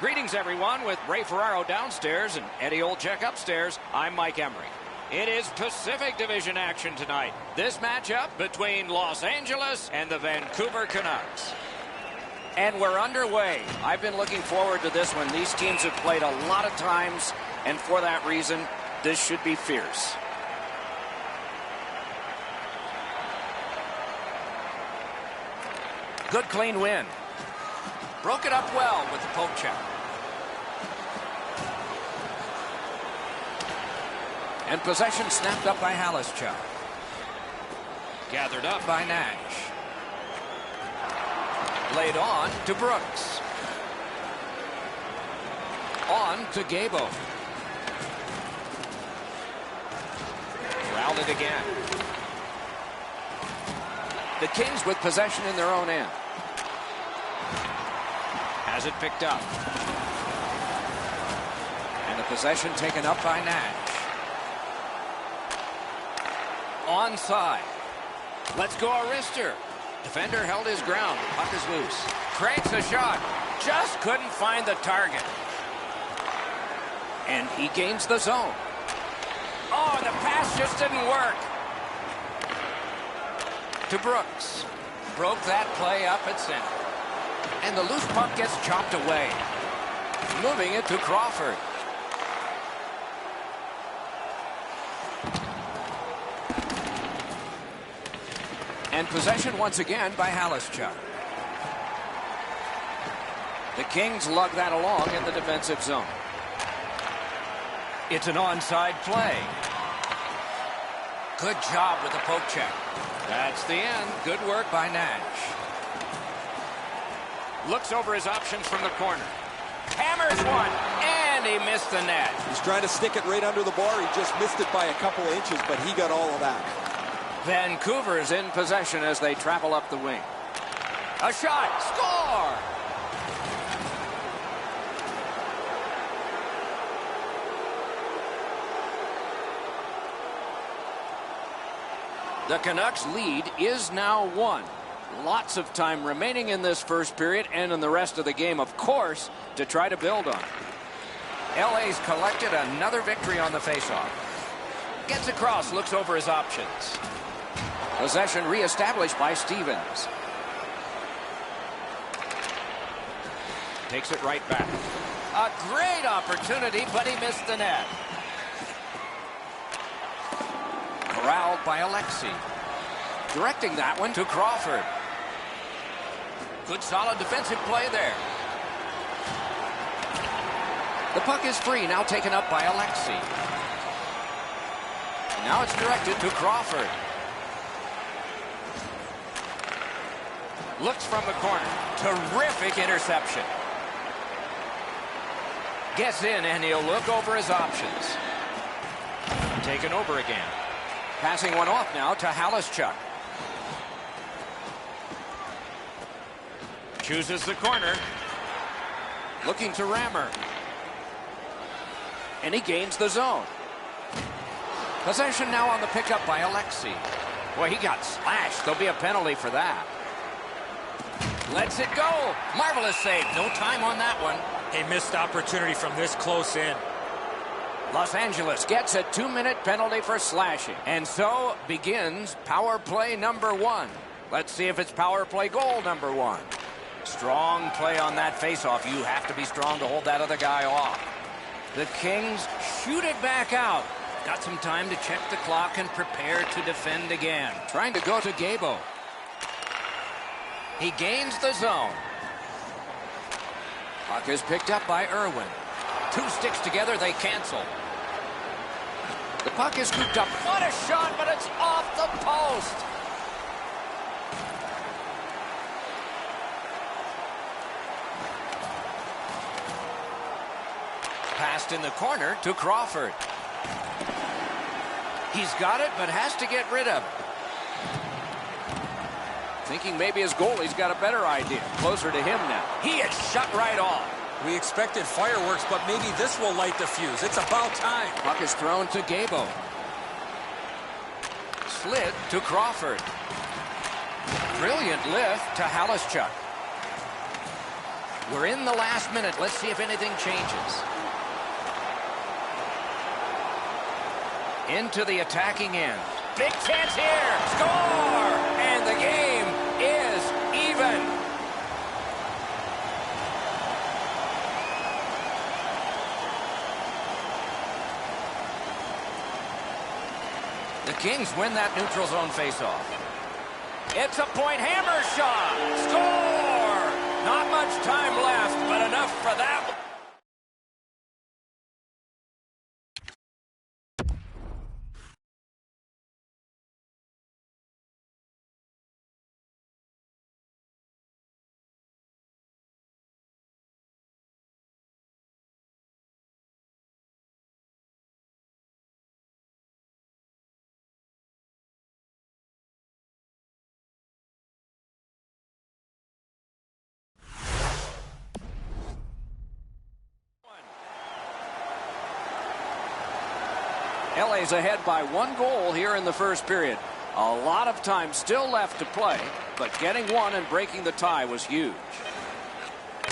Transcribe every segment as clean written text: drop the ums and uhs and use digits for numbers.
Greetings, everyone, with Ray Ferraro downstairs and Eddie Olczyk upstairs. I'm Mike Emery. It is Pacific Division action tonight. This matchup between Los Angeles and the Vancouver Canucks. And we're underway. I've been looking forward to this one. These teams have played a lot of times, and for that reason, this should be fierce. Good clean win. Broke it up well with the poke check. And possession snapped up by Halischuk. Gathered up by Nash. Laid on to Brooks. On to Gabo. Corralled it again. The Kings with possession in their own end. Has it picked up. And the possession taken up by Nash. Onside. Let's go, Arister. Defender held his ground. Puck is loose. Cranks a shot. Just couldn't find the target. And he gains the zone. Oh, the pass just didn't work. To Brooks. Broke that play up at center. And the loose puck gets chopped away. Moving it to Crawford. And possession once again by Halischuk. The Kings lug that along in the defensive zone. It's an onside play. Good job with the poke check. That's the end. Good work by Nash. Looks over his options from the corner. Hammers one, and he missed the net. He's trying to stick it right under the bar. He just missed it by a couple inches, but he got all of that. Vancouver is in possession as they travel up the wing. A shot. Score! The Canucks lead is now 1. Lots of time remaining in this first period and in the rest of the game, of course, to try to build on. LA's collected another victory on the faceoff. Gets across, looks over his options. Possession reestablished by Stevens. Takes it right back. A great opportunity, but he missed the net. Corralled by Alexei. Directing that one to Crawford. Good solid defensive play there. The puck is free, now taken up by Alexei. Now it's directed to Crawford. Looks from the corner. Terrific interception. Gets in, and he'll look over his options. Taken over again. Passing one off now to Halischuk. Chooses the corner. Looking to Rammer. And he gains the zone. Possession now on the pickup by Alexei. Boy, he got slashed. There'll be a penalty for that. Lets it go. Marvelous save. No time on that one. A missed opportunity from this close in. Los Angeles gets a 2-minute penalty for slashing. And so begins power play number 1. Let's see if it's power play goal number 1. Strong play on that faceoff. You have to be strong to hold that other guy off. The Kings shoot it back out. Got some time to check the clock and prepare to defend again. Trying to go to Gabo. He gains the zone. Puck is picked up by Irwin. 2 sticks together, they cancel. The puck is scooped up. What a shot, but it's off the post. Passed in the corner to Crawford. He's got it, but has to get rid of it. Thinking maybe his goalie's got a better idea. Closer to him now. He is shut right off. We expected fireworks, but maybe this will light the fuse. It's about time. Puck is thrown to Gabo. Slid to Crawford. Brilliant lift to Halischuk. We're in the last minute. Let's see if anything changes. Into the attacking end. Big chance here. Score! And the game is even. The Kings win that neutral zone faceoff. It's a point hammer shot. Score! Not much time left, but enough for that. LA's ahead by 1 goal here in the first period. A lot of time still left to play, but getting one and breaking the tie was huge.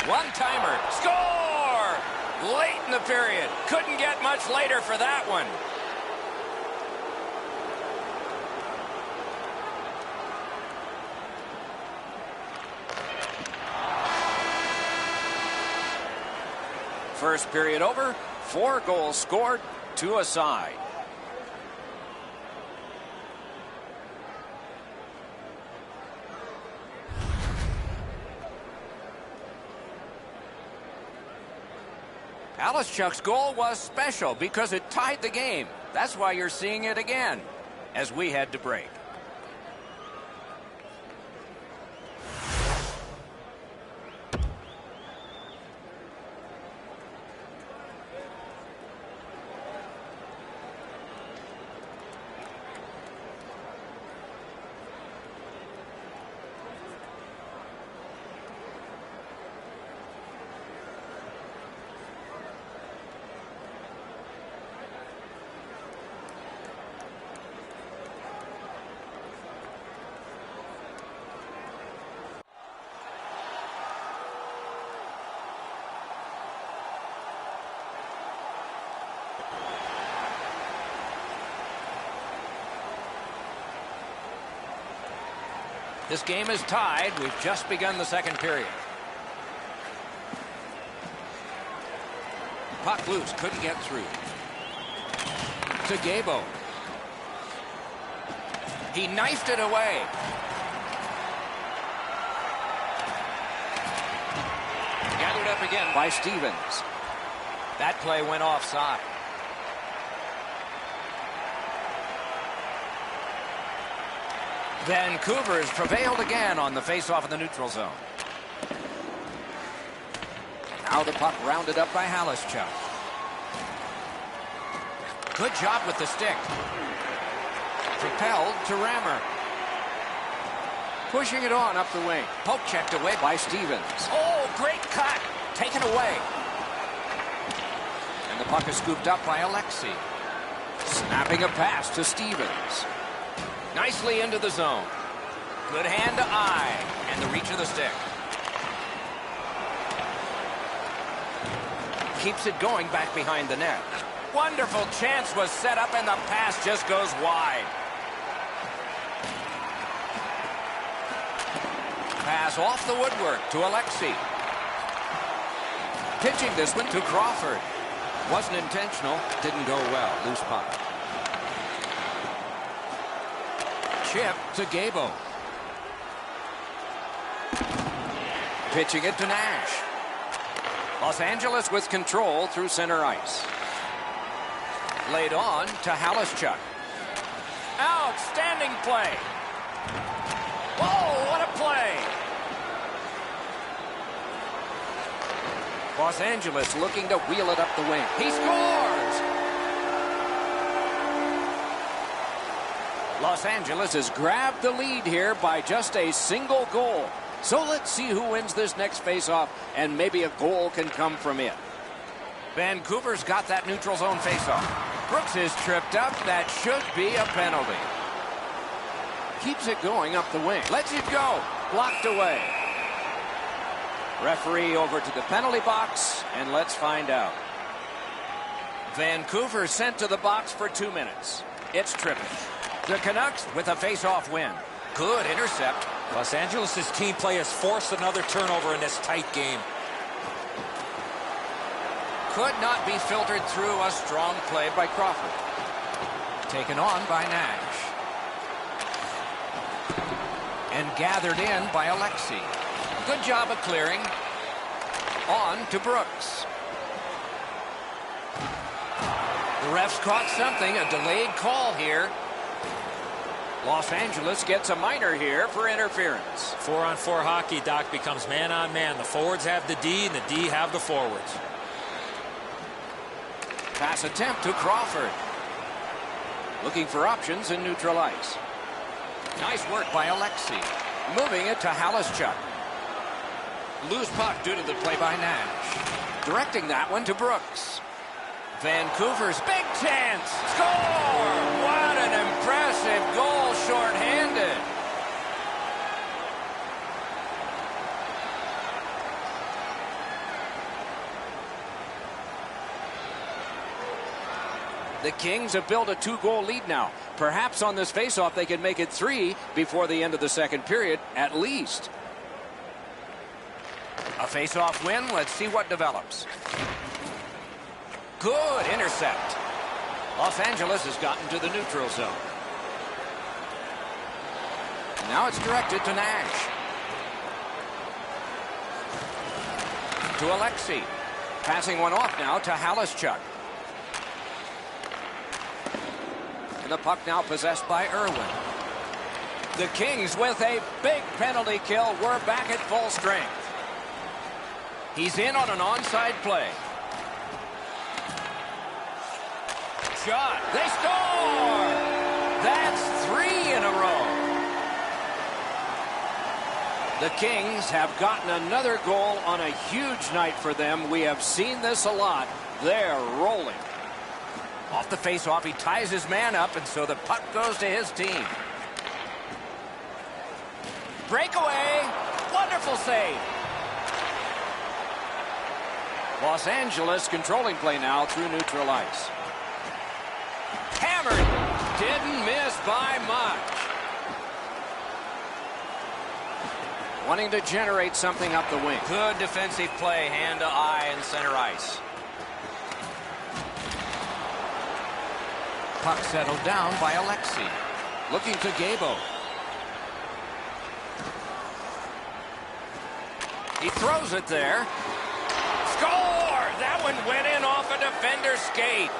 One-timer. Score! Late in the period. Couldn't get much later for that one. First period over. 4 goals scored, 2 aside. Chuck's goal was special because it tied the game. That's why you're seeing it again as we head to break. This game is tied. We've just begun the second period. Puck loose. Couldn't get through. To Gabo. He knifed it away. Gathered up again by Stevens. That play went offside. Vancouver's prevailed again on the faceoff in the neutral zone. Now the puck rounded up by Halischuk. Good job with the stick. Propelled to Rammer. Pushing it on up the wing. Poke checked away by Stevens. Oh, great cut. Taken away. And the puck is scooped up by Alexei. Snapping a pass to Stevens. Nicely into the zone. Good hand to eye. And the reach of the stick. Keeps it going back behind the net. Wonderful chance was set up and the pass just goes wide. Pass off the woodwork to Alexei. Pitching this one to Crawford. Wasn't intentional. Didn't go well. Loose puck. Chip to Gabo. Pitching it to Nash. Los Angeles with control through center ice. Laid on to Halischuk. Outstanding play. Whoa, what a play. Los Angeles looking to wheel it up the wing. He scores! Los Angeles has grabbed the lead here by just a single goal. So let's see who wins this next faceoff, and maybe a goal can come from it. Vancouver's got that neutral zone faceoff. Brooks is tripped up. That should be a penalty. Keeps it going up the wing. Lets it go. Blocked away. Referee over to the penalty box, and let's find out. Vancouver sent to the box for 2 minutes. It's tripping. The Canucks with a face-off win. Good intercept. Los Angeles' team play has forced another turnover in this tight game. Could not be filtered through. A strong play by Crawford. Taken on by Nash. And gathered in by Alexei. Good job of clearing. On to Brooks. The refs caught something, a delayed call here. Los Angeles gets a minor here for interference. 4-on-4 hockey, Doc, becomes man-on-man. The forwards have the D, and the D have the forwards. Pass attempt to Crawford. Looking for options in neutral ice. Nice work by Alexei. Moving it to Halischuk. Loose puck due to the play by Nash. Directing that one to Brooks. Vancouver's big chance. Score! What an impressive goal, shorthanded. The Kings have built a 2-goal lead now. Perhaps on this faceoff they can make it 3 before the end of the second period, at least. A faceoff win. Let's see what develops. Good intercept. Los Angeles has gotten to the neutral zone. Now it's directed to Nash. To Alexei. Passing one off now to Halischuk. And the puck now possessed by Irwin. The Kings with a big penalty kill. We're back at full strength. He's in on an onside play. Shot. They score! That's 3 in a row. The Kings have gotten another goal on a huge night for them. We have seen this a lot. They're rolling. Off the faceoff, he ties his man up, and so the puck goes to his team. Breakaway. Wonderful save. Los Angeles controlling play now through neutral ice. Hammered. Didn't miss by much. Wanting to generate something up the wing. Good defensive play, hand to eye in center ice. Puck settled down by Alexei. Looking to Gabo. He throws it there. Score! That one went in off a defender's skate.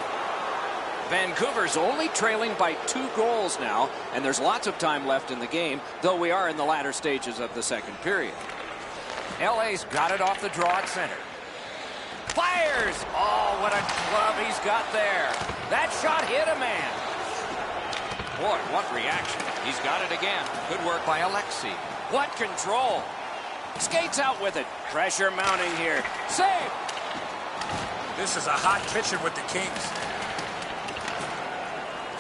Vancouver's only trailing by 2 goals now, and there's lots of time left in the game, though we are in the latter stages of the second period. LA's got it off the draw at center. Fires! Oh, what a glove he's got there. That shot hit a man. Boy, what reaction. He's got it again. Good work by Alexei. What control. Skates out with it. Pressure mounting here. Save! This is a hot pitcher with the Kings.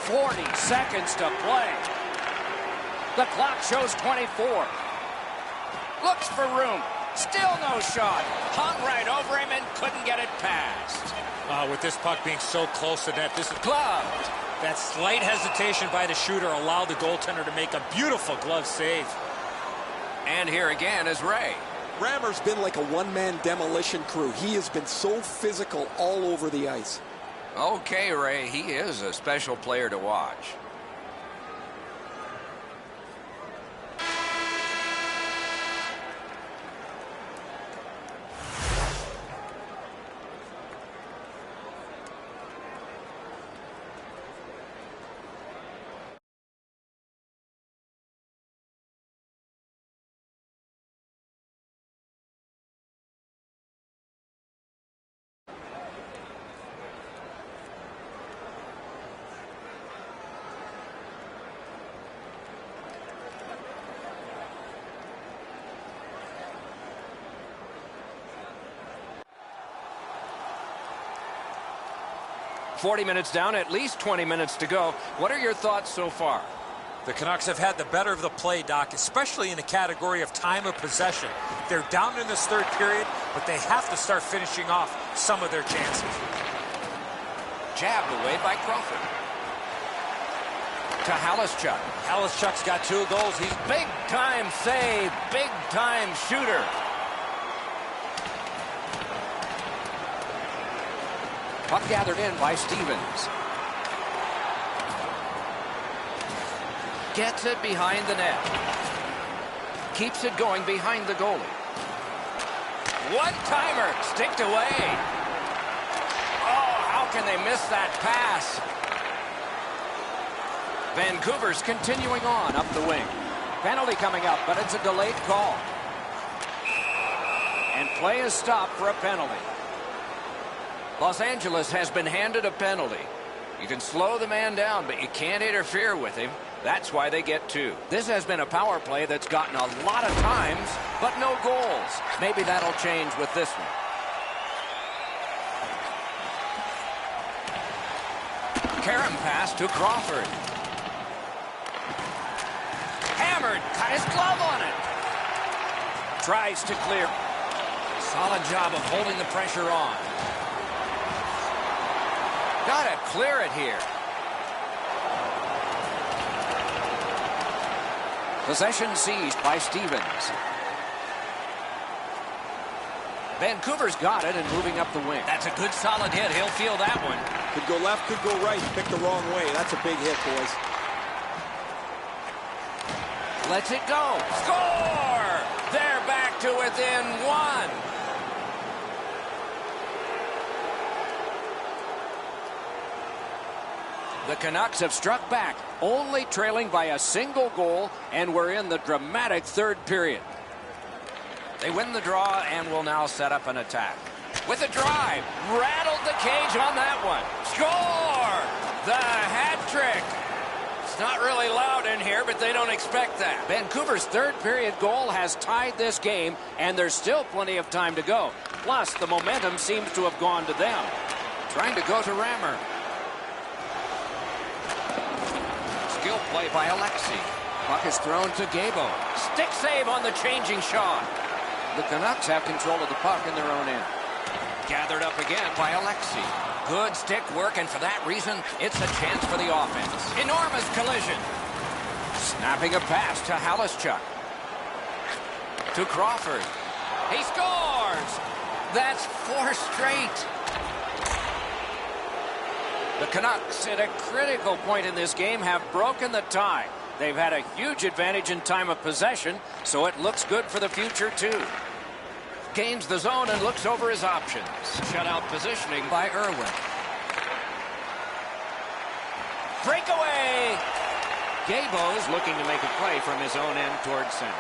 40 seconds to play. The clock shows 24. Looks for room. Still no shot. Hung right over him and couldn't get it past. With this puck being so close to net, this is Gloved. that slight hesitation by the shooter allowed the goaltender to make a beautiful glove save. And here again is Ray. Rammer's been like a one-man demolition crew. He has been so physical all over the ice. Okay, Ray, he is a special player to watch. $40 minutes down, at least 20 minutes to go. What are your thoughts so far? The Canucks have had the better of the play, Doc, especially in the category of time of possession. They're down in this third period, but they have to start finishing off some of their chances. Jabbed away by Crawford. To Halischuk. Halischuk's got 2 goals. He's Big-time save, big-time shooter. Puck gathered in by Stevens. Gets it behind the net. Keeps it going behind the goalie. One-timer, sticked away. Oh, how can they miss that pass? Vancouver's continuing on up the wing. Penalty coming up, but it's a delayed call. And play is stopped for a penalty. Los Angeles has been handed a penalty. You can slow the man down, but you can't interfere with him. That's why they get 2. This has been a power play that's gotten a lot of times, but no goals. Maybe that'll change with this one. Karen pass to Crawford. Hammered, got his glove on it. Tries to clear. Solid job of holding the pressure on. Gotta clear it here. Possession seized by Stevens. Vancouver's got it and moving up the wing. That's a good solid hit. He'll feel that one. Could go left, could go right. Pick the wrong way. That's a big hit, boys. Lets it go. Score! They're back to within 1. The Canucks have struck back, only trailing by a single goal, and we're in the dramatic third period. They win the draw and will now set up an attack. With a drive, rattled the cage on that one. Score! The hat trick. It's not really loud in here, but they don't expect that. Vancouver's third period goal has tied this game, and there's still plenty of time to go. Plus, the momentum seems to have gone to them. Trying to go to Rammer. Skill play by Alexi. Puck is thrown to Gabo. Stick save on the changing shot. The Canucks have control of the puck in their own end. Gathered up again by Alexi. Good stick work, and for that reason, it's a chance for the offense. Enormous collision. Snapping a pass to Halischuk. To Crawford. He scores! That's 4 straight. The Canucks, at a critical point in this game, have broken the tie. They've had a huge advantage in time of possession, so it looks good for the future, too. Gains the zone and looks over his options. Shutout positioning by Irwin. Breakaway! Gabo's looking to make a play from his own end towards center.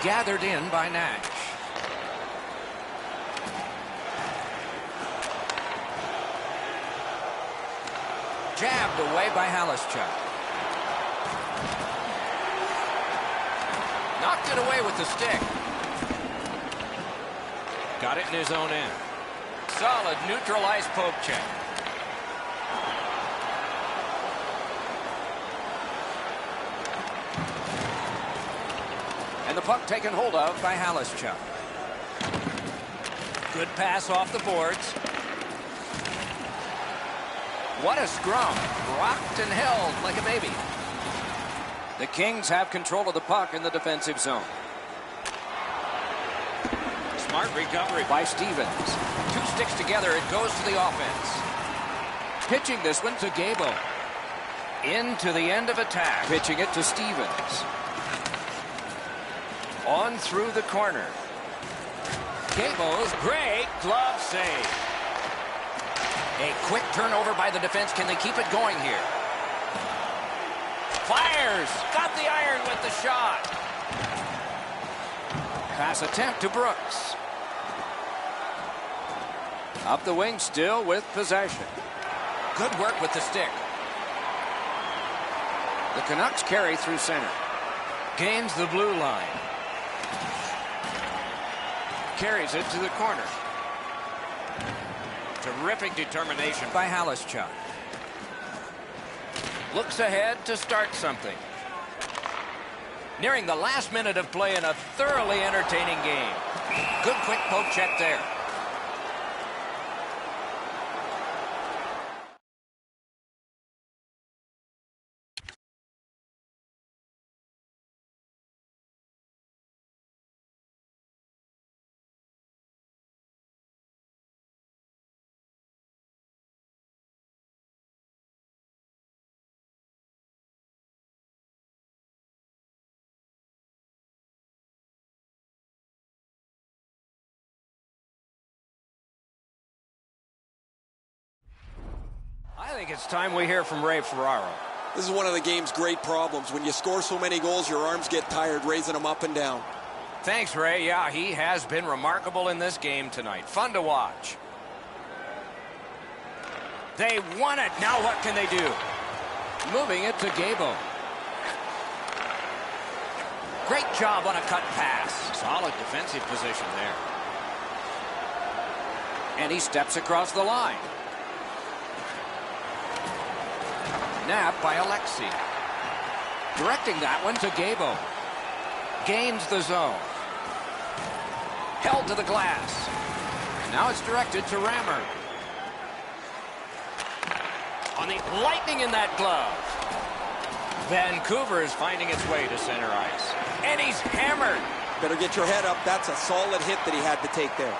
Gathered in by Nash. Jabbed away by Halischuk. Knocked it away with the stick. Got it in his own end. Solid neutralized poke check. And the puck taken hold of by Halischuk. Good pass off the boards. What a scrum. Rocked and held like a baby. The Kings have control of the puck in the defensive zone. Smart recovery by Stevens. 2 sticks together, it goes to the offense. Pitching this one to Gabo. Into the end of attack. Pitching it to Stevens. On through the corner. Gabo's great glove save. A quick turnover by the defense. Can they keep it going here? Fires. Got the iron with the shot. Pass attempt to Brooks. Up the wing still with possession. Good work with the stick. The Canucks carry through center. Gains the blue line. Carries it to the corner. Terrific determination by Halischuk. Looks ahead to start something. Nearing the last minute of play in a thoroughly entertaining game. Good quick poke check there. I think it's time we hear from Ray Ferraro. This is one of the game's great problems. When you score so many goals, your arms get tired raising them up and down. Thanks, Ray. Yeah, he has been remarkable in this game tonight. Fun to watch. They won it. Now what can they do? Moving it to Gabo. Great job on a cut pass. Solid defensive position there. And he steps across the line. Nap by Alexi. Directing that one to Gabo. Gains the zone. Held to the glass. Now it's directed to Rammer. On the lightning in that glove. Vancouver is finding its way to center ice. And he's hammered. Better get your head up. That's a solid hit that he had to take there.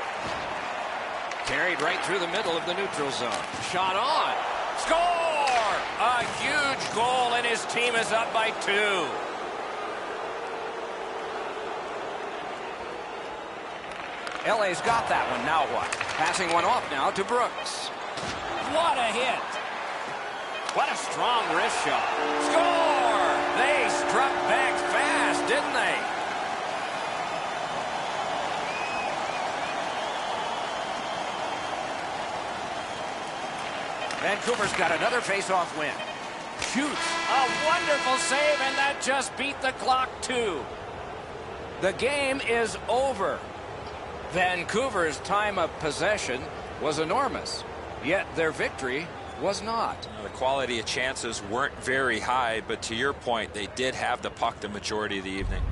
Carried right through the middle of the neutral zone. Shot on. Score! A huge goal, and his team is up by 2. LA's got that one. Now what? Passing one off now to Brooks. What a hit. What a strong wrist shot. Score! They struck back fast, didn't they? Vancouver's got another face-off win. Shoots. A wonderful save, and that just beat the clock, too. The game is over. Vancouver's time of possession was enormous, yet their victory was not. The quality of chances weren't very high, but to your point, they did have the puck the majority of the evening.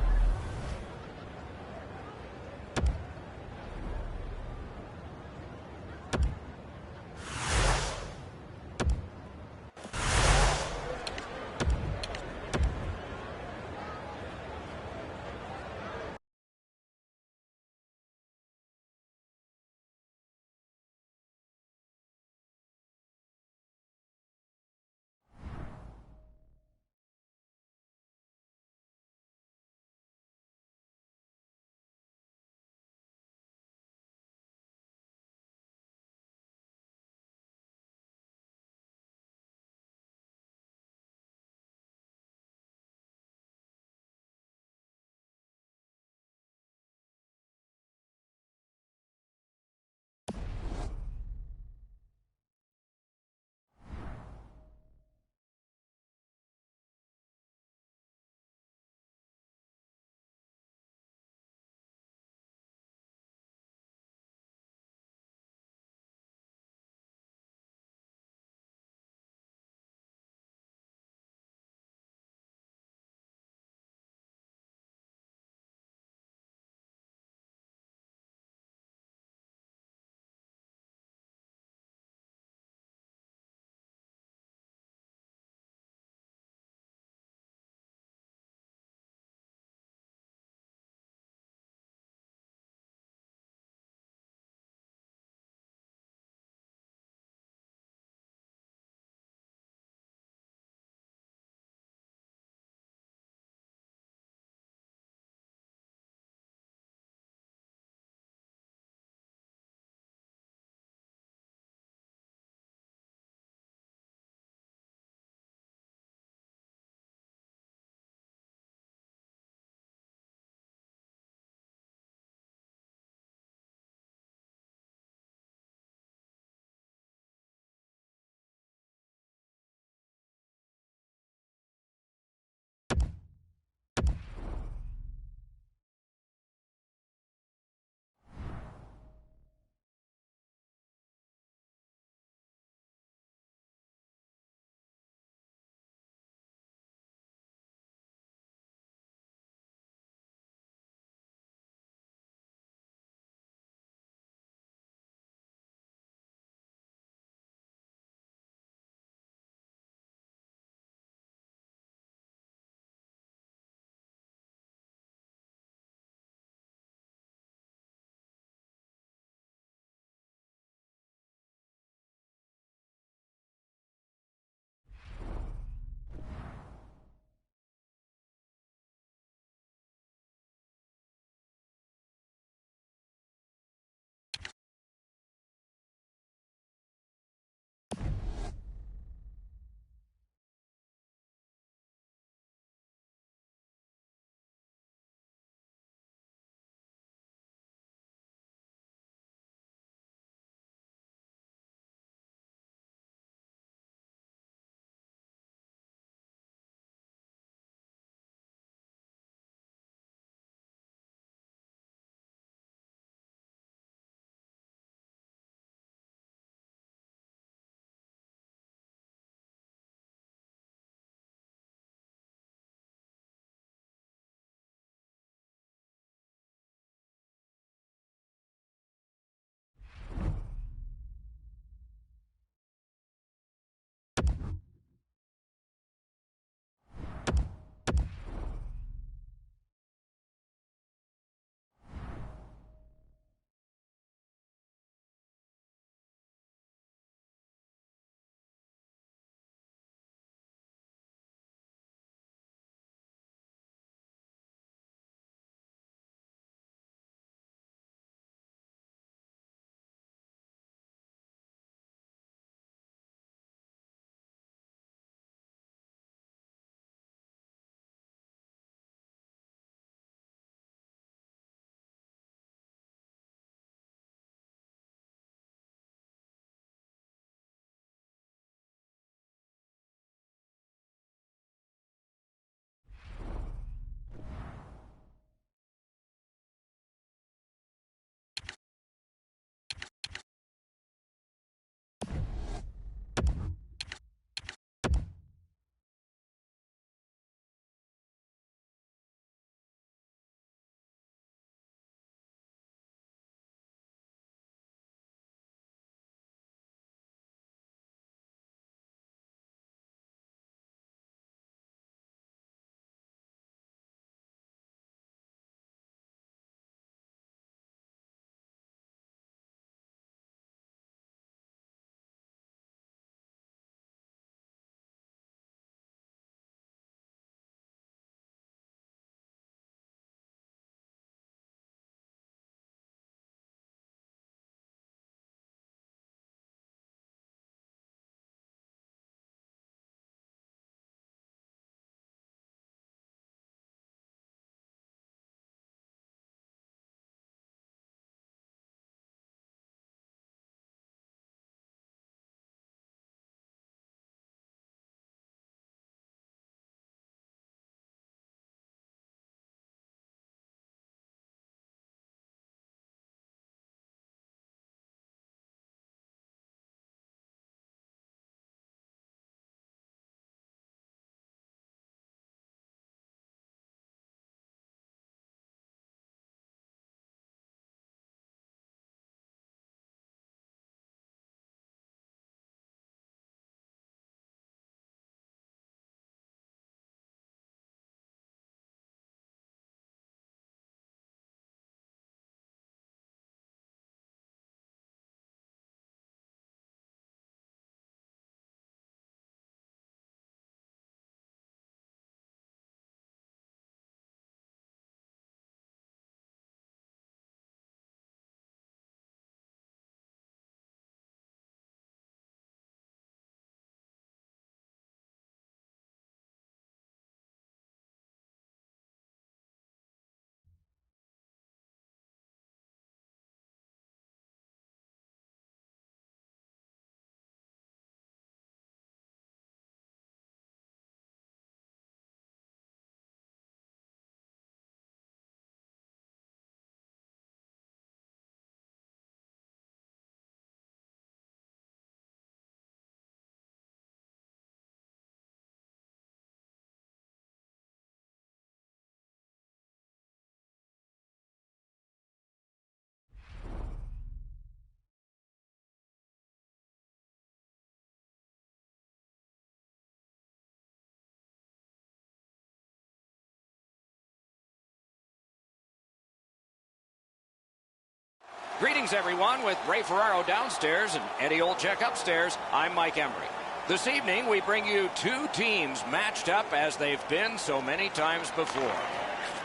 Greetings, everyone, with Ray Ferraro downstairs and Eddie Olczyk upstairs. I'm Mike Embry. This evening, we bring you two teams matched up as they've been so many times before.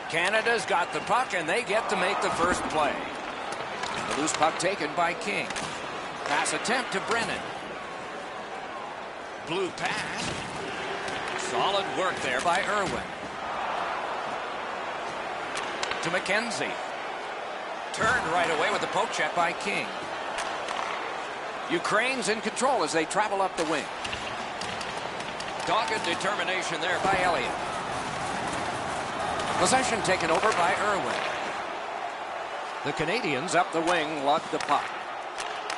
Canada's got the puck, and they get to make the first play. The loose puck taken by King. Pass attempt to Brennan. Blue pass. Solid work there by Irwin. To McKenzie. Turned right away with the poke check by King. Ukraine's in control as they travel up the wing. Dogged determination there by Elliott. Possession taken over by Irwin. The Canadians up the wing lug the puck.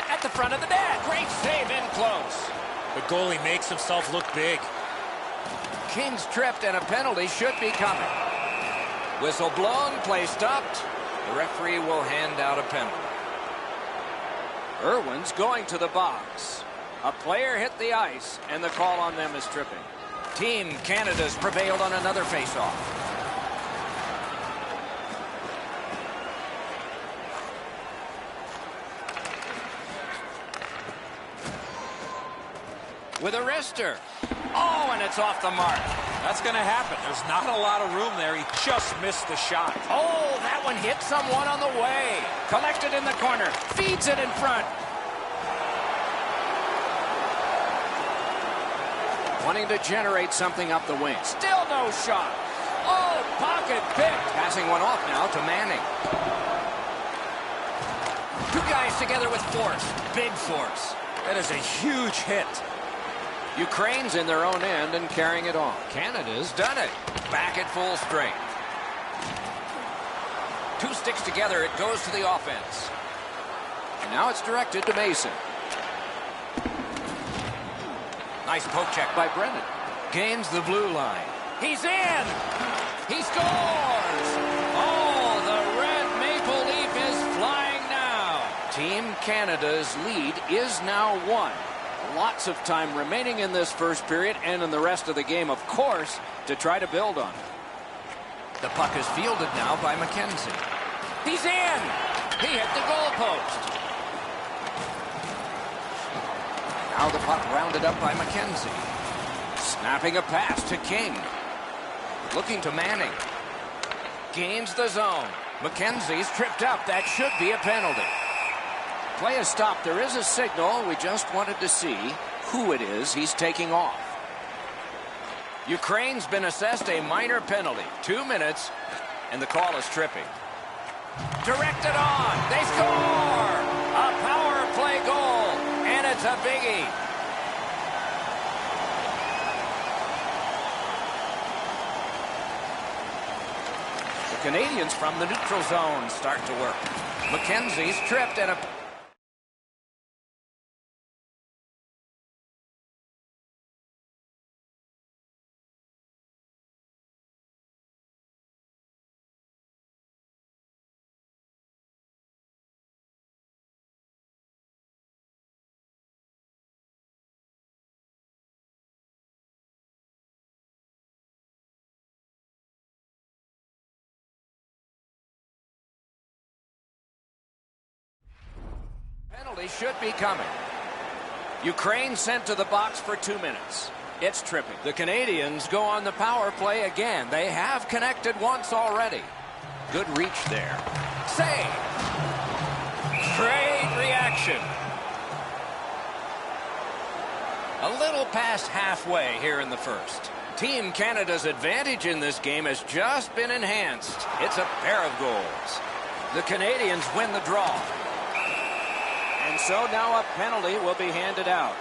At the front of the net. Great save in close. The goalie makes himself look big. King's tripped and a penalty should be coming. Whistle blown, play stopped. The referee will hand out a penalty. Irwin's going to the box. A player hit the ice, and the call on them is tripping. Team Canada's prevailed on another faceoff. With a wrister. Oh, and it's off the mark. That's going to happen. There's not a lot of room there. He just missed the shot. Oh, that one hit someone on the way. Collected in the corner. Feeds it in front. Wanting to generate something up the wing. Still no shot. Oh, pocket picked. Passing one off now to Manning. Two guys together with force. Big force. That is a huge hit. Ukraine's in their own end and carrying it on. Canada's done it. Back at full strength. Two sticks together. It goes to the offense. And now it's directed to Mason. Nice poke check by Brennan. Gains the blue line. He's in. He scores. Oh, the red maple leaf is flying now. Team Canada's lead is now 1. Lots of time remaining in this first period and in the rest of the game, of course, to try to build on it. The puck is fielded now by McKenzie. He's in! He hit the goalpost. Now the puck rounded up by McKenzie. Snapping a pass to King. Looking to Manning. Gains the zone. McKenzie's tripped up. That should be a penalty. Play is stopped. There is a signal. We just wanted to see who it is he's taking off. Ukraine's been assessed a minor penalty. 2 minutes, and the call is tripping. Directed on. They score! A power play goal, and it's a biggie. The Canadians from the neutral zone start to work. McKenzie's tripped and a... Penalty should be coming. Ukraine sent to the box for 2 minutes. It's tripping. The Canadians go on the power play again. They have connected once already. Good reach there. Save. Great reaction. A little past halfway here in the first. Team Canada's advantage in this game has just been enhanced. It's a pair of goals. The Canadians win the draw. And so now a penalty will be handed out.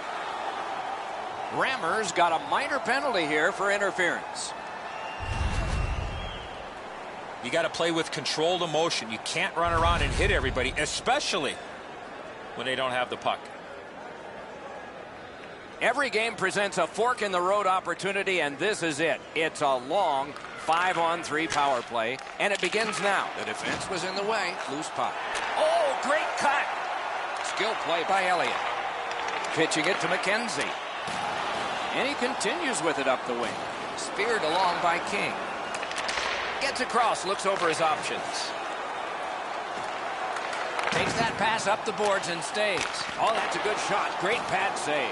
Rammer's got a minor penalty here for interference. You got to play with controlled emotion. You can't run around and hit everybody, especially when they don't have the puck. Every game presents a fork-in-the-road opportunity, and this is it. It's a long 5-on-3 power play, and it begins now. The defense was in the way. Loose puck. Oh, great cut. Skill play by Elliott. Pitching it to McKenzie. And he continues with it up the wing. Speared along by King. Gets across, looks over his options. Takes that pass up the boards and stays. Oh, that's a good shot. Great pad save.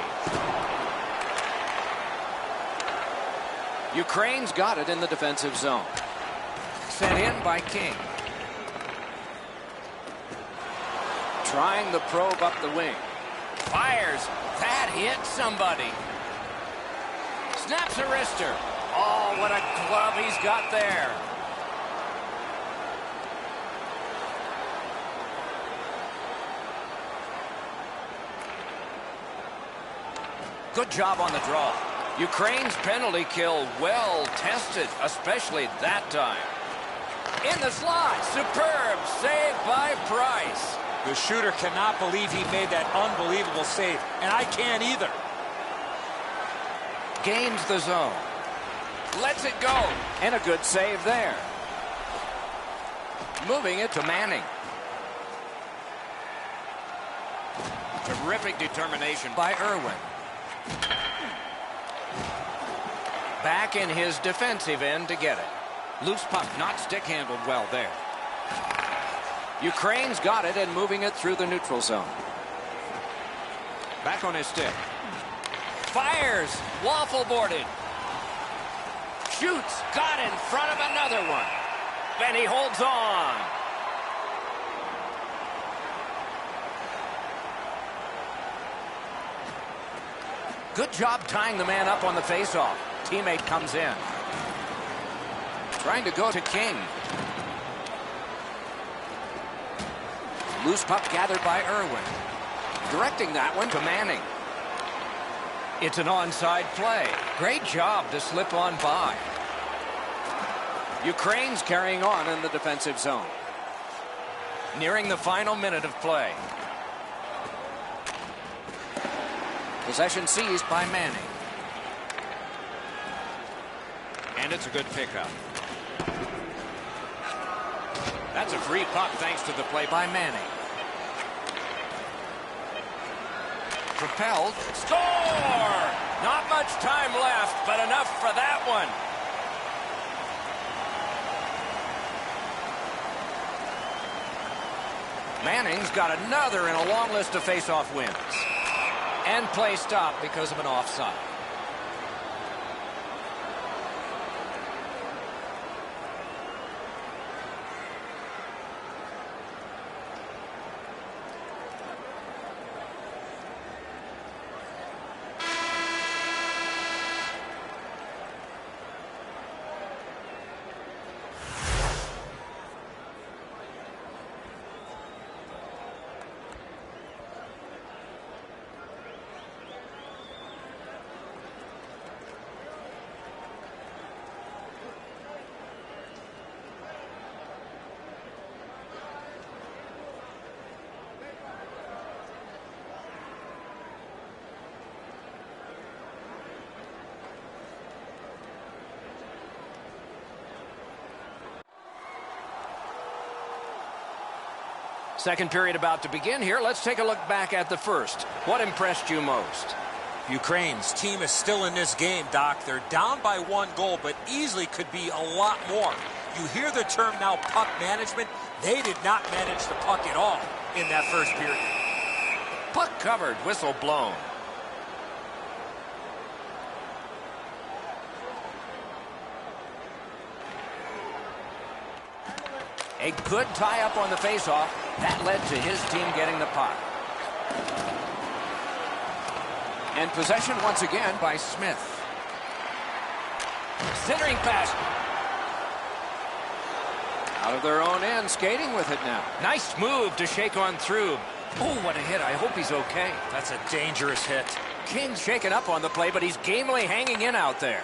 Ukraine's got it in the defensive zone. Sent in by King. Trying the probe up the wing. Fires. That hit somebody. Snaps a wrister. Oh, what a glove he's got there. Good job on the draw. Ukraine's penalty kill well tested, especially that time. In the slot. Superb save by Price. The shooter cannot believe he made that unbelievable save, and I can't either. Gains the zone. Lets it go. And a good save there. Moving it to Manning. Terrific determination by Irwin. Back in his defensive end to get it. Loose puck, not stick-handled well there. Ukraine's got it and moving it through the neutral zone. Back on his stick. Fires. Waffle boarded. Shoots. Got in front of another one. And he holds on. Good job tying the man up on the faceoff. Teammate comes in. Trying to go to King. Loose puck gathered by Irwin. Directing that one to Manning. It's an onside play. Great job to slip on by. Ukraine's carrying on in the defensive zone. Nearing the final minute of play. Possession seized by Manning. And it's a good pickup. That's a free puck thanks to the play by Manning. Propelled. Score! Not much time left, but enough for that one. Manning's got another in a long list of face-off wins. And play stopped because of an offside. Second period about to begin here. Let's take a look back at the first. What impressed you most? Ukraine's team is still in this game, Doc. They're down by 1 goal, but easily could be a lot more. You hear the term now, puck management. They did not manage the puck at all in that first period. Puck covered, whistle blown. A good tie-up on the faceoff. That led to his team getting the puck. And possession once again by Smith. Centering pass. Out of their own end, skating with it now. Nice move to shake on through. Oh, what a hit. I hope he's okay. That's a dangerous hit. King's shaken up on the play, but he's gamely hanging in out there.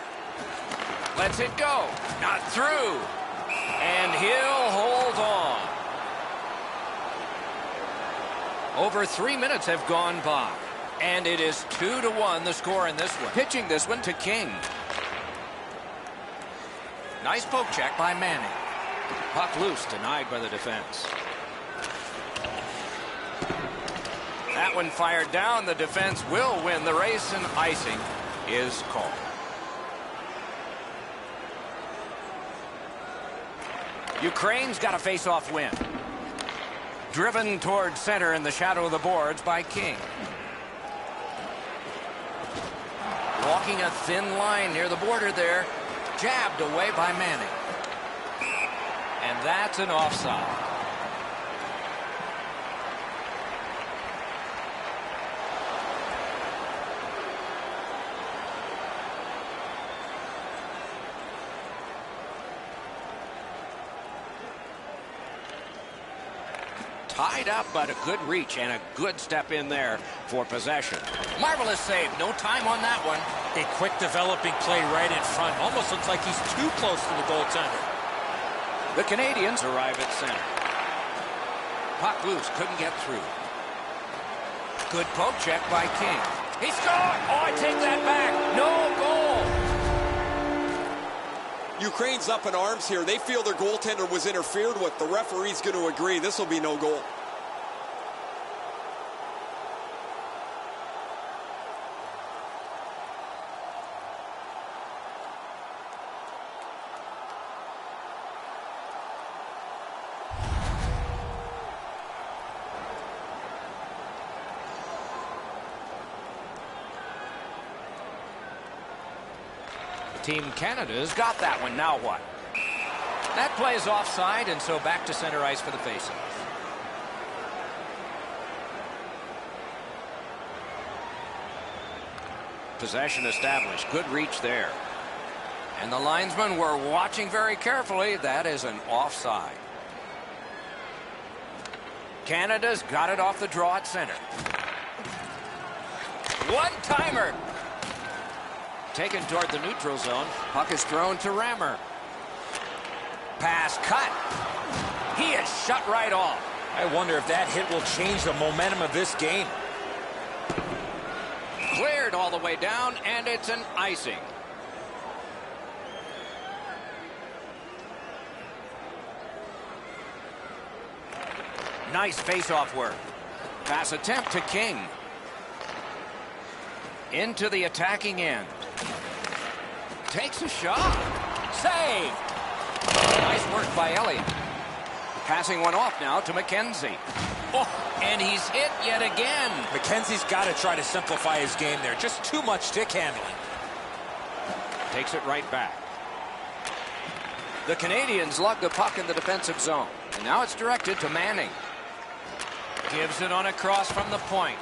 Lets it go. Not through. And he'll hold on. Over 3 minutes have gone by. And it is 2-1 the score in this one. Pitching this one to King. Nice poke check by Manning. Puck loose, denied by the defense. That one fired down. The defense will win the race, and icing is called. Ukraine's got a face-off win. Driven towards center in the shadow of the boards by King. Walking a thin line near the border there. Jabbed away by Manning. And that's an offside. Tied up, but a good reach and a good step in there for possession. Marvelous save. No time on that one. A quick developing play right in front. Almost looks like he's too close to the goaltender. The Canadians arrive at center. Puck loose. Couldn't get through. Good poke check by King. He scored! Oh, I take that back. No goal. Ukraine's up in arms here. They feel their goaltender was interfered with. The referee's going to agree. This will be no goal. Team Canada's got that one. Now what? That play is offside, and so back to center ice for the faceoff. Possession established. Good reach there. And the linesmen were watching very carefully. That is an offside. Canada's got it off the draw at center. One-timer. Taken toward the neutral zone. Puck is thrown to Rammer. Pass cut. He is shut right off. I wonder if that hit will change the momentum of this game. Cleared all the way down, and it's an icing. Nice face-off work. Pass attempt to King. Into the attacking end. Takes a shot. Save. Nice work by Elliott. Passing one off now to McKenzie. Oh, and he's hit yet again. McKenzie's got to try to simplify his game there. Just too much stick handling. Takes it right back. The Canadians lug the puck in the defensive zone. And now it's directed to Manning. Gives it on a cross from the point.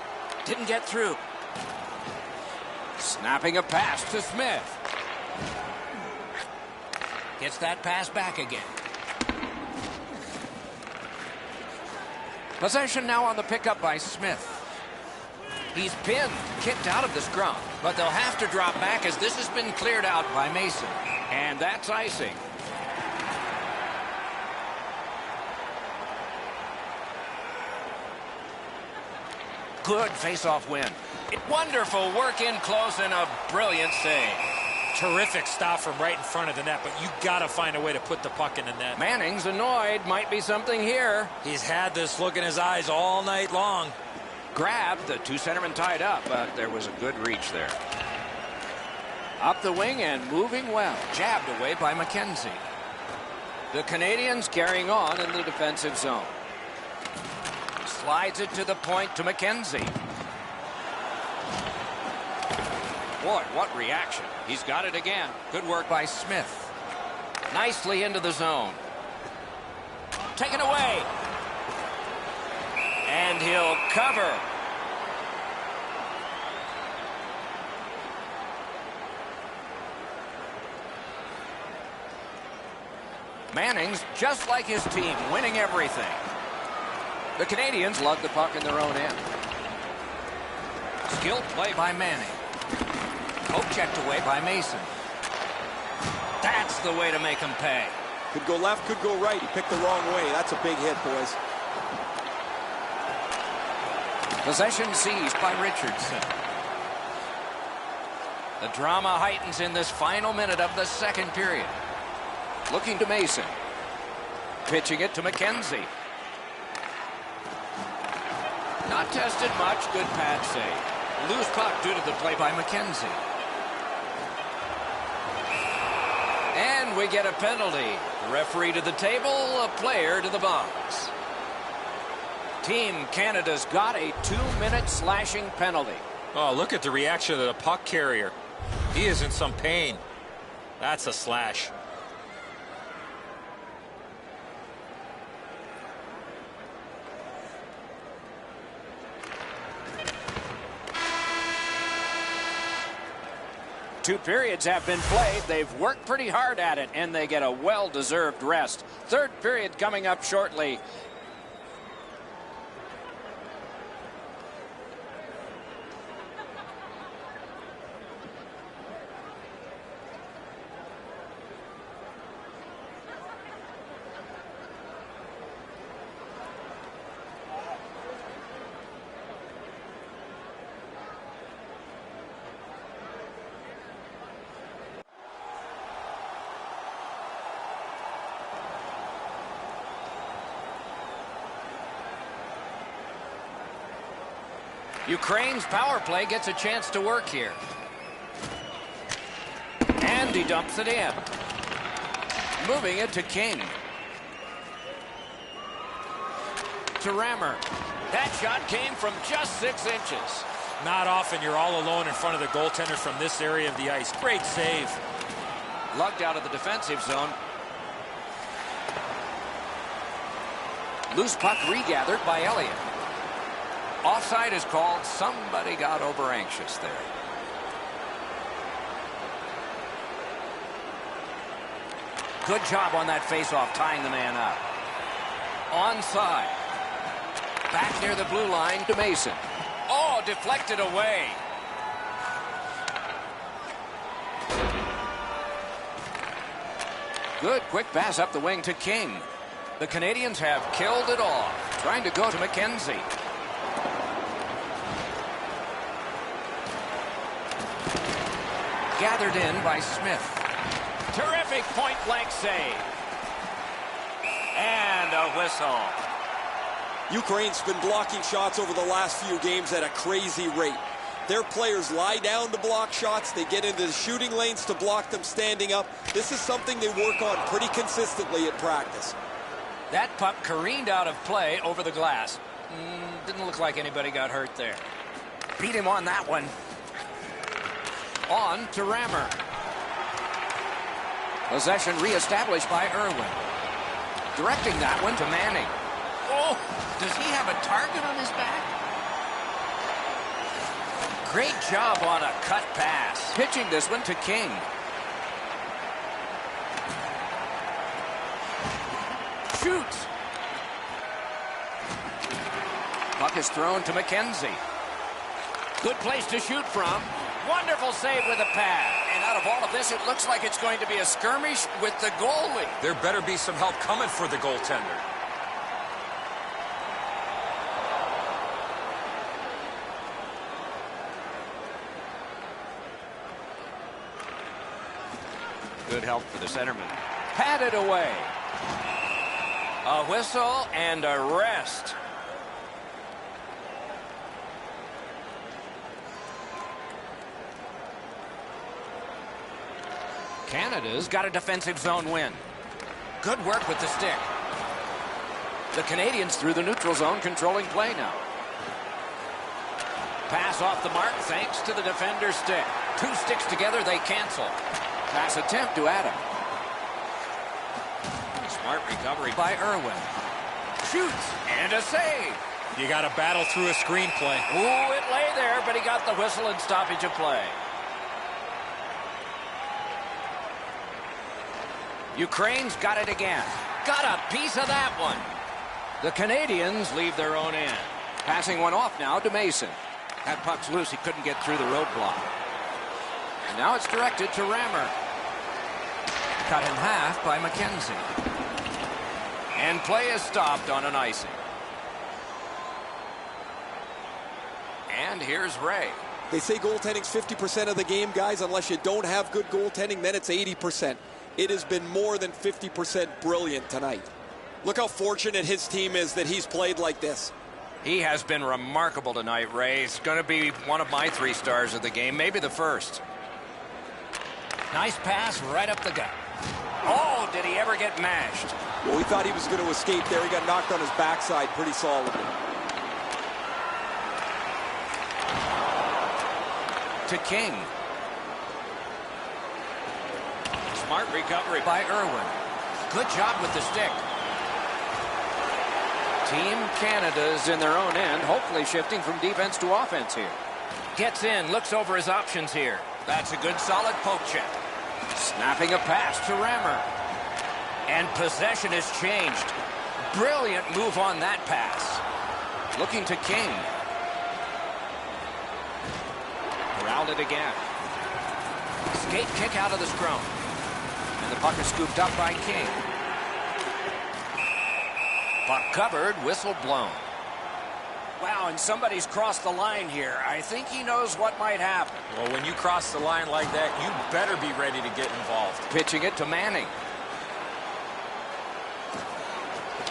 Didn't get through. Snapping a pass to Smith. Gets that pass back again. Possession now on the pickup by Smith. He's pinned, kicked out of the scrum, but they'll have to drop back as this has been cleared out by Mason. And that's icing. Good face-off win. Wonderful work in close and a brilliant save. Terrific stop from right in front of the net, but you got to find a way to put the puck in the net. Manning's annoyed. Might be something here. He's had this look in his eyes all night long. Grabbed, the two centermen tied up, but there was a good reach there. Up the wing and moving well. Jabbed away by McKenzie. The Canadians carrying on in the defensive zone. Slides it to the point to McKenzie. Boy, what reaction. He's got it again. Good work by Smith. Nicely into the zone. Taken away. And he'll cover. Manning's just like his team, winning everything. The Canadians lug the puck in their own end. Skilled play by Manning. Poke checked away by Mason. That's the way to make him pay. Could go left, could go right. He picked the wrong way. That's a big hit, boys. Possession seized by Richardson. The drama heightens in this final minute of the second period. Looking to Mason. Pitching it to McKenzie. Not tested much. Good pad save. Loose puck due to the play by McKenzie. And we get a penalty. The referee to the table, a player to the box. Team Canada's got a 2-minute slashing penalty. Oh, look at the reaction of the puck carrier. He is in some pain. That's a slash. Two periods have been played. They've worked pretty hard at it, and they get a well-deserved rest. Third period coming up shortly. Ukraine's power play gets a chance to work here. And he dumps it in. Moving it to King. To Rammer. That shot came from just 6 inches. Not often you're all alone in front of the goaltender from this area of the ice. Great save. Lugged out of the defensive zone. Loose puck regathered by Elliott. Offside is called. Somebody got over anxious there. Good job on that faceoff, tying the man up. Onside. Back near the blue line to Mason. Oh, deflected away. Good quick pass up the wing to King. The Canadians have killed it off. Trying to go to McKenzie. Gathered in by Smith. Terrific point-blank save. And a whistle. Ukraine's been blocking shots over the last few games at a crazy rate. Their players lie down to block shots. They get into the shooting lanes to block them standing up. This is something they work on pretty consistently at practice. That puck careened out of play over the glass. Didn't look like anybody got hurt there. Beat him on that one. On to Rammer. Possession reestablished by Irwin. Directing that one to Manning. Oh, does he have a target on his back? Great job on a cut pass. Pitching this one to King. Shoots. Puck is thrown to McKenzie. Good place to shoot from. Wonderful save with a pad. And out of all of this, it looks like it's going to be a skirmish with the goalie. There better be some help coming for the goaltender. Good help for the centerman. Padded away. A whistle and a rest. Canada's got a defensive zone win. Good work with the stick. The Canadians through the neutral zone, controlling play now. Pass off the mark thanks to the defender's stick. Two sticks together, they cancel. Pass attempt to Adam. Smart recovery by Irwin. Shoots and a save. You got to battle through a screenplay. Ooh, it lay there, but he got the whistle and stoppage of play. Ukraine's got it again. Got a piece of that one. The Canadians leave their own end. Passing one off now to Mason. That puck's loose. He couldn't get through the roadblock. And now it's directed to Rammer. Cut in half by McKenzie. And play is stopped on an icing. And here's Ray. They say goaltending's 50% of the game, guys. Unless you don't have good goaltending, then it's 80%. It has been more than 50% brilliant tonight. Look how fortunate his team is that he's played like this. He has been remarkable tonight, Ray. He's going to be one of my 3 stars of the game, maybe the first. Nice pass right up the gut. Oh, did he ever get mashed? Well, we thought he was going to escape there. He got knocked on his backside pretty solidly. to King. Smart recovery By Irwin. Good job with the stick. Team Canada's in their own end, hopefully shifting from defense to offense here. Gets in, looks over his options here. That's a good solid poke check. Snapping a pass to Rammer. And possession has changed. Brilliant move on that pass. Looking to King. Around it again. Skate kick out of the scrum. And the puck is scooped up by King. Puck covered, whistle blown. Wow, and somebody's crossed the line here. I think he knows what might happen. Well, when you cross the line like that, you better be ready to get involved. Pitching it to Manning.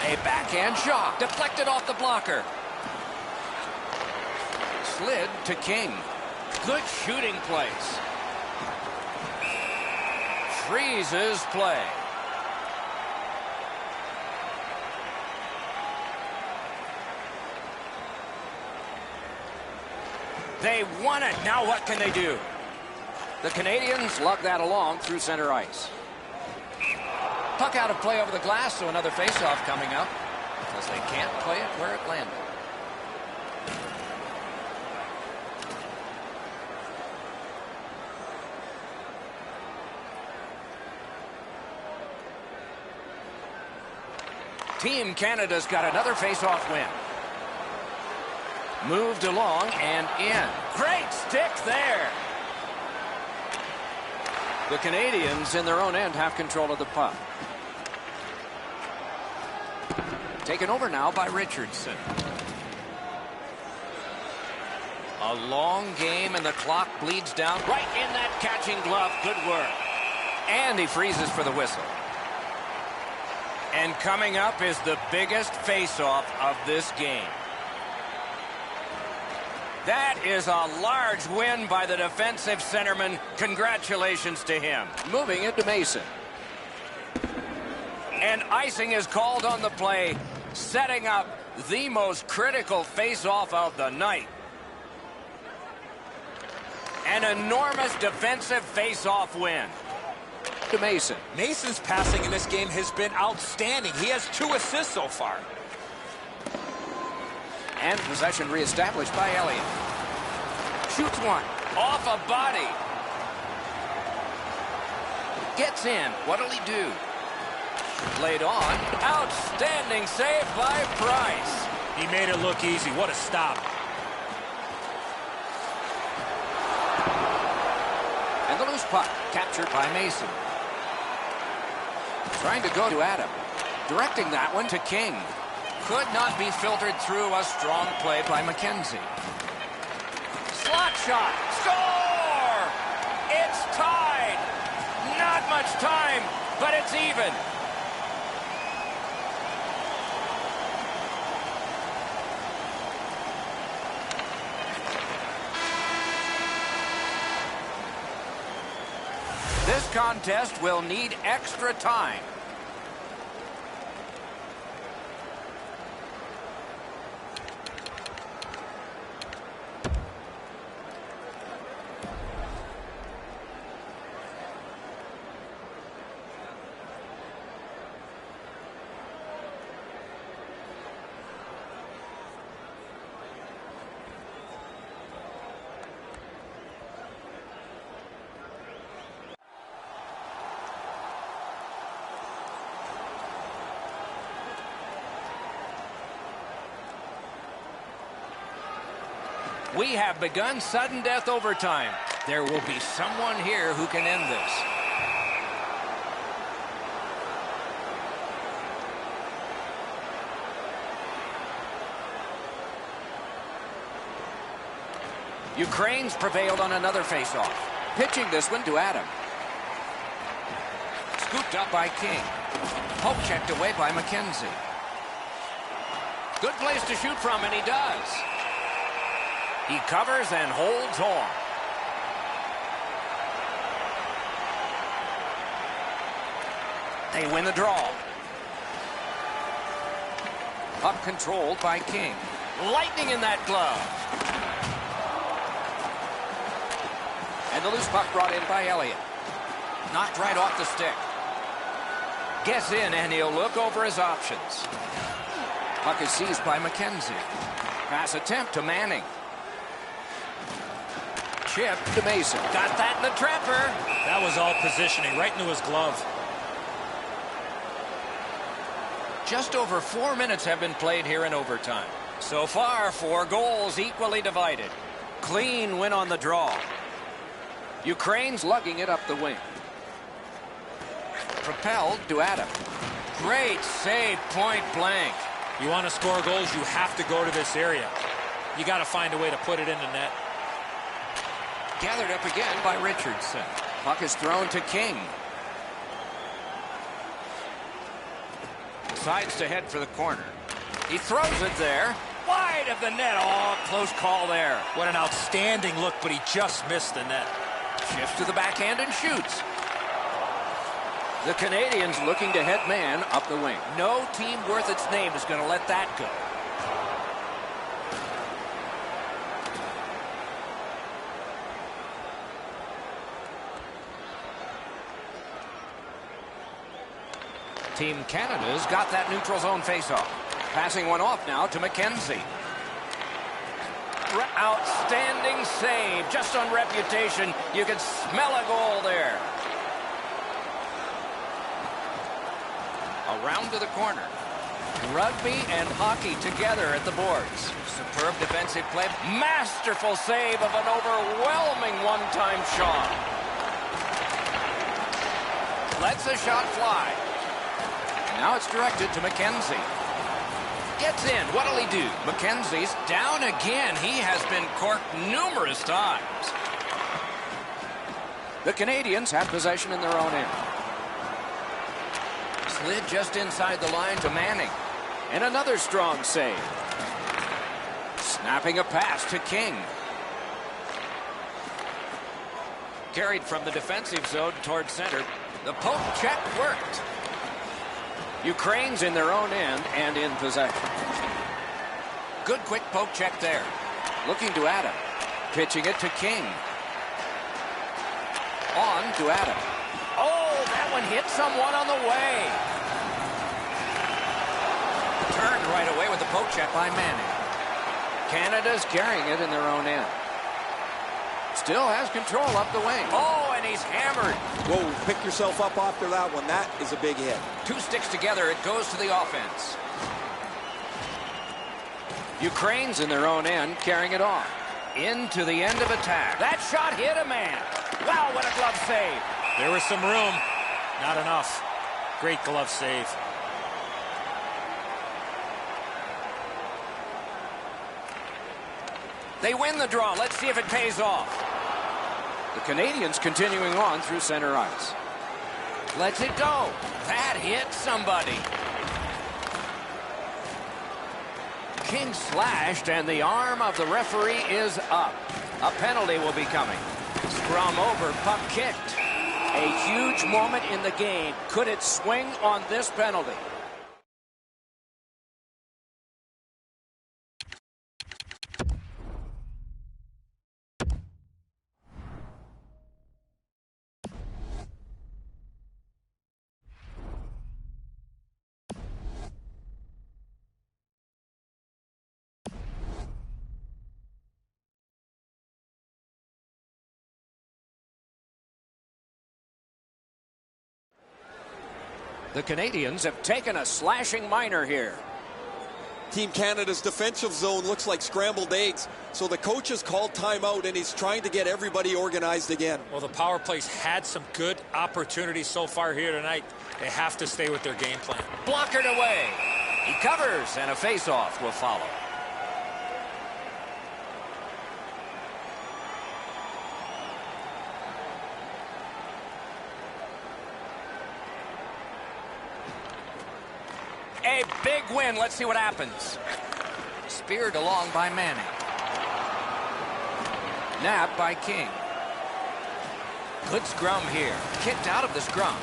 A backhand shot. Deflected off the blocker. Slid to King. Good shooting place. Freezes play. They won it. Now what can they do? The Canadians lug that along through center ice. Puck out of play over the glass, so another faceoff coming up because they can't play it where it landed. Team Canada's got another faceoff win. Moved along and in. Great stick there. The Canadians in their own end have control of the puck. Taken over now by Richardson. A long game and the clock bleeds down right in that catching glove. Good work. And he freezes for the whistle. And coming up is the biggest face-off of this game. That is a large win by the defensive centerman. Congratulations to him. Moving it to Mason. And icing is called on the play, setting up the most critical face-off of the night. An enormous defensive face-off win. To Mason. Mason's passing in this game has been outstanding. He has 2 assists so far. And possession reestablished by Elliott. Shoots one. Off a body. Gets in. What'll he do? Laid on. Outstanding save by Price. He made it look easy. What a stop. And the loose puck captured by Mason. Trying to go to Adam. Directing that one to King. Could not be filtered through. A strong play by McKenzie. Slot shot. Score! It's tied. Not much time, but it's even. This contest will need extra time. We have begun sudden death overtime. There will be someone here who can end this. Ukraine's prevailed on another faceoff. Pitching this one to Adam. Scooped up by King. Poke checked away by McKenzie. Good place to shoot from, and he does. He covers and holds on. They win the draw. Puck controlled by King. Lightning in that glove. the loose puck brought in by Elliott. Knocked right off the stick. Gets in, and he'll look over his options. Puck is seized by McKenzie. Pass attempt to Manning. Chip to Mason. Got that in the trapper. That was all positioning, right into his glove. Just over 4 minutes have been played here in overtime. So far, 4 goals equally divided. Clean win on the draw. Ukraine's lugging it up the wing. Propelled to Adam. Great save, point blank. You want to score goals, you have to go to this area. You got to find a way to put it in the net. Gathered up again by Richardson. Puck is thrown to King. Decides to head for the corner. He throws it there. Wide of the net. Oh, close call there. What an outstanding look, but he just missed the net. Shifts to the backhand and shoots. The Canadians looking to head man up the wing. No team worth its name is going to let that go. Team Canada's got that neutral zone faceoff. Passing one off now to McKenzie. Outstanding save. Just on reputation, you can smell a goal there. Around to the corner. Rugby and hockey together at the boards. Superb defensive play. Masterful save of an overwhelming one-time shot. Lets the shot fly. Now it's directed to McKenzie. Gets in. What'll he do? McKenzie's down again. He has been corked numerous times. The Canadians have possession in their own end. Slid just inside the line to Manning. And another strong save. Snapping a pass to King. Carried from the defensive zone toward center. The poke check worked. Ukraine's in their own end and in possession. Good quick poke check there. Looking to Adam. Pitching it to King. On to Adam. Oh, that one hit someone on the way. Turned right away with the poke check by Manning. Canada's carrying it in their own end. Still has control up the wing. Oh, and he's hammered. Whoa, pick yourself up after that one. That is a big hit. 2 sticks together, it goes to the offense. Ukraine's in their own end, carrying it on. Into the end of attack. That shot hit a man. Wow, what a glove save. There was some room. Not enough. Great glove save. They win the draw. Let's see if it pays off. The Canadians continuing on through center ice. Lets it go. That hit somebody. King slashed, and the arm of the referee is up. A penalty will be coming. Scrum over, puck kicked. A huge moment in the game. Could it swing on this penalty? The Canadians have taken a slashing minor here. Team Canada's defensive zone looks like scrambled eggs, so the coach has called timeout and he's trying to get everybody organized again. Well, the power plays had some good opportunities so far here tonight. They have to stay with their game plan. Blockered away. He covers, and a face-off will follow. A big win. Let's see what happens. Speared along by Manning. Nabbed by King. Good scrum here. Kicked out of the scrum.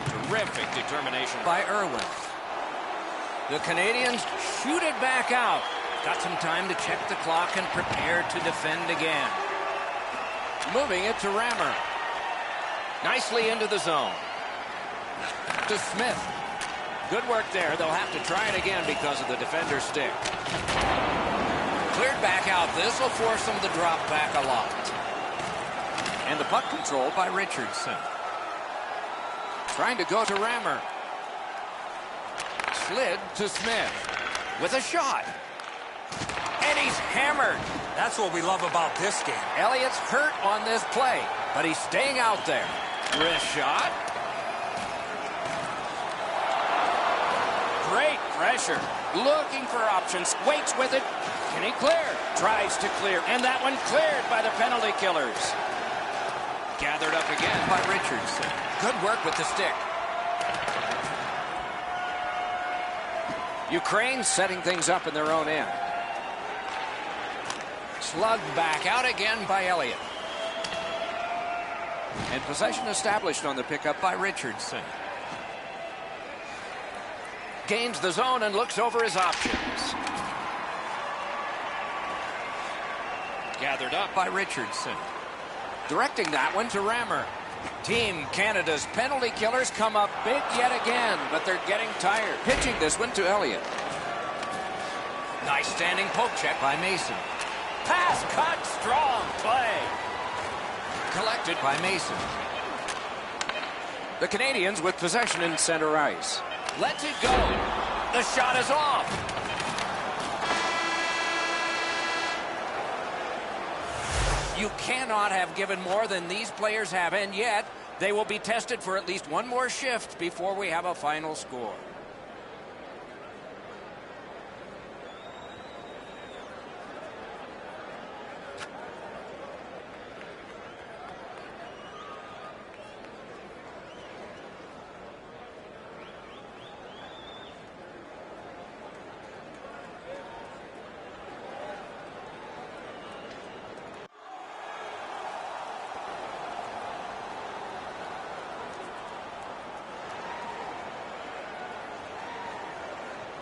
Terrific determination by Irwin. The Canadians shoot it back out. Got some time to check the clock and prepare to defend again. moving it to Rammer. Nicely into the zone. To Smith. Good work there. They'll have to try it again because of the defender's stick. Cleared back out. This will force them to drop back a lot. And the puck controlled by Richardson. Trying to go to Rammer. Slid to Smith. With a shot. And he's hammered. That's what we love about this game. Elliott's hurt on this play, but he's staying out there. Wrist shot. Great pressure. Looking for options. Waits with it. Can he clear? Tries to clear. And that one cleared by the penalty killers. Gathered up again by Richardson. Good work with the stick. Ukraine setting things up in their own end. Slugged back out again by Elliott. And possession established on the pickup by Richardson. Gains the zone and looks over his options. Gathered up by Richardson. Directing that one to Rammer. Team Canada's penalty killers come up big yet again, but they're getting tired. Pitching this one to Elliott. Nice standing poke check by Mason. Pass cut, strong play. Collected by Mason. The Canadians with possession in center ice. Lets it go. The shot is off. You cannot have given more than these players have, and yet they will be tested for at least one more shift before we have a final score.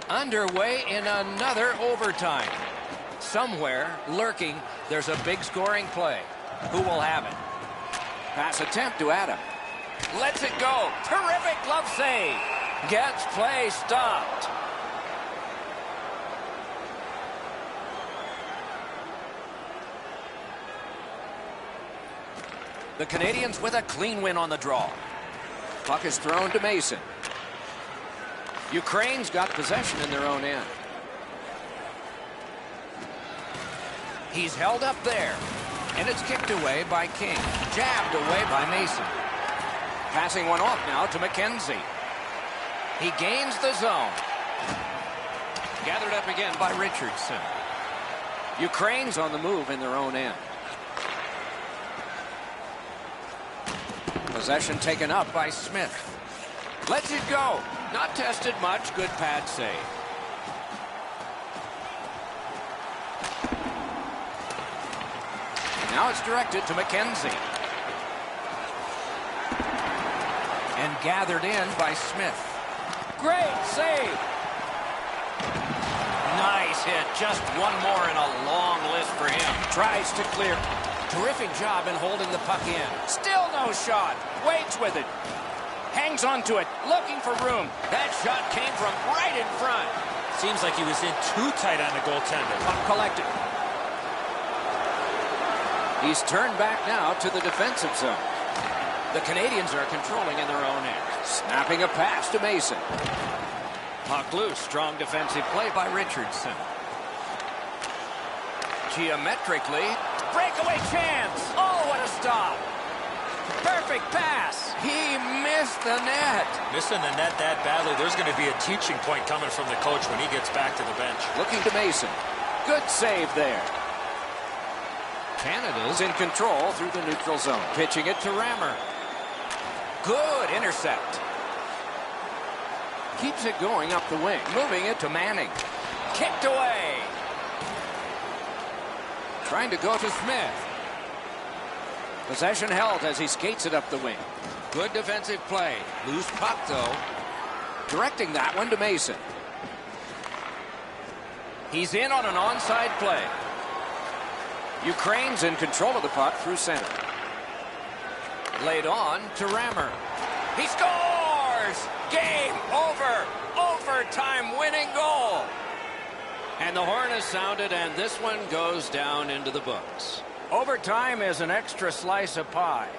Underway in another overtime. Somewhere, lurking, there's a big scoring play. Who will have it? Pass attempt to Adam. Lets it go. Terrific glove save. Gets play stopped. The Canadians with a clean win on the draw. Puck is thrown to Mason. Ukraine's got possession in their own end. He's held up there. And it's kicked away by King. Jabbed away by Mason. Passing one off now to McKenzie. He gains the zone. Gathered up again by Richardson. Ukraine's on the move in their own end. Possession taken up by Smith. Lets it go. Not tested much. Good pad save. Now it's directed to McKenzie. And gathered in by Smith. Great save. Nice hit. Just one more in a long list for him. Tries to clear. Terrific job in holding the puck in. Still no shot. Waits with it. Hangs onto it. Looking for room. That shot came from right in front. Seems like he was in too tight on the goaltender. Puck collected. He's turned back now to the defensive zone. The Canadians are controlling in their own end. Snapping a pass to Mason. Puck loose. Strong defensive play by Richardson. Geometrically. Breakaway chance. Oh, what a stop. Perfect pass. He missed the net. Missing the net that badly. There's going to be a teaching point coming from the coach when he gets back to the bench. Looking to Mason. Good save there. Canada's in control through the neutral zone. Pitching it to Rammer. Good intercept. Keeps it going up the wing. Moving it to Manning. Kicked away. Trying to go to Smith. Possession held as he skates it up the wing. Good defensive play. Loose puck, though. Directing that one to Mason. He's in on an onside play. Ukraine's in control of the puck through center. Laid on to Rammer. He scores! Game over! Overtime winning goal! And the horn is sounded, and this one goes down into the books. Overtime is an extra slice of pie.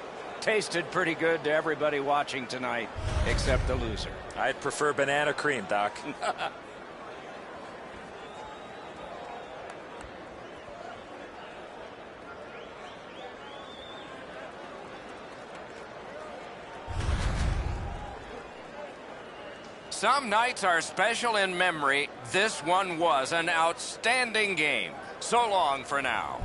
Tasted pretty good to everybody watching tonight, except the loser. I'd prefer banana cream, Doc. Some nights are special in memory. This one was an outstanding game. So long for now.